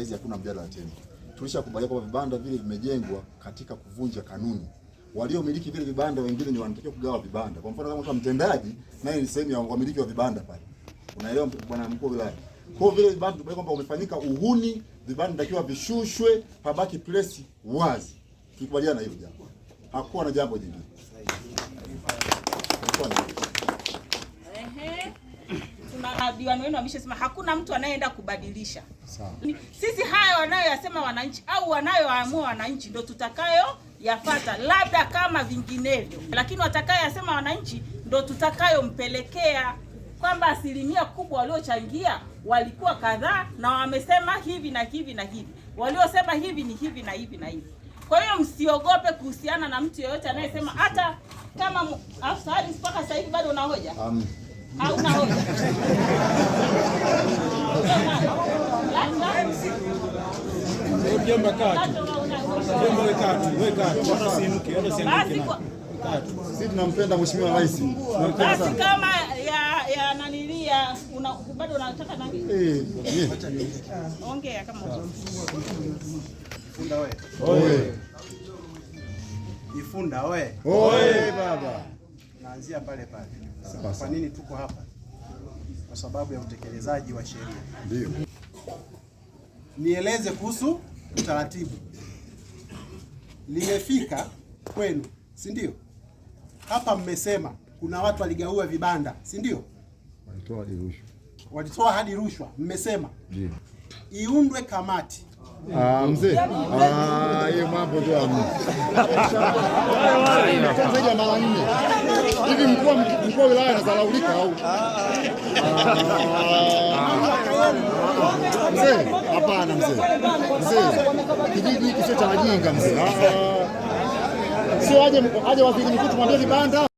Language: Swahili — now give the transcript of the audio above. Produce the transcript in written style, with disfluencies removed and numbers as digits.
Hizi hakuna mjadala tena. Tulishakubaliana kwamba vibanda vile vimejengwa katika kuvunja kanuni. Waliomiliki vile vibanda wengine ni wanatakiwa kugawa vibanda. Kwa mfano kama mtendaji naye ni sehemu ya wamiliki wa vibanda pale. Unaelewa bwana mkuu wa wilaya? Kwa vile vibanda tumeona kwamba umefanyika uhuni, vibanda takiwa vishushwe, pabaki place wazi. Tukubaliana hilo jambo. Hakuwa na jambo jingine. Diwani wenu ameshasema hakuna mtu anayeenda kubadilisha. Sawa. Sisi haya wanayoyasema wananchi au wanayoamua wananchi ndio tutakayo yafata, labda kama vinginevyo. Lakini watakayoyasema wananchi ndio tutakayompelekea, kwamba asilimia kubwa waliochangia walikuwa kadhaa na wamesema hivi na hivi na hivi. Waliosema hivi ni hivi na hivi na hivi. Kwa hiyo msiogope kuhusiana na mtu yeyote anayesema, hata kama afisa mpaka sasa hivi bado unahoja. Hauna hoja. Sisi tunampenda Mheshimiwa Rais. Basi kama ya nanilia bado unataka nani? Ongea kama Ifunda wewe. Oye. Ifunda wewe. Oye baba. Naanzia pale pale. Kwa nini tuko hapa? Kwa sababu ya utekelezaji wa sheria. Ndio. Nieleze kuhusu utaratibu. Limefika kwenu, si ndio? Hapa mmesema kuna watu waligaua vibanda, si ndio? Walitoa hadi rushwa, mmesema. Ndio. Iundwe kamati. Mzee. Hiyo mambo ndio amni. Zaidi ya mara 4. Hivi mkuu wa wilaya anazalaulika au? Mzee, hapana mzee. Mzee, kijiji hiki sio cha wajinga mzee. Sio aje waziri mkuu tumwambie vibanda.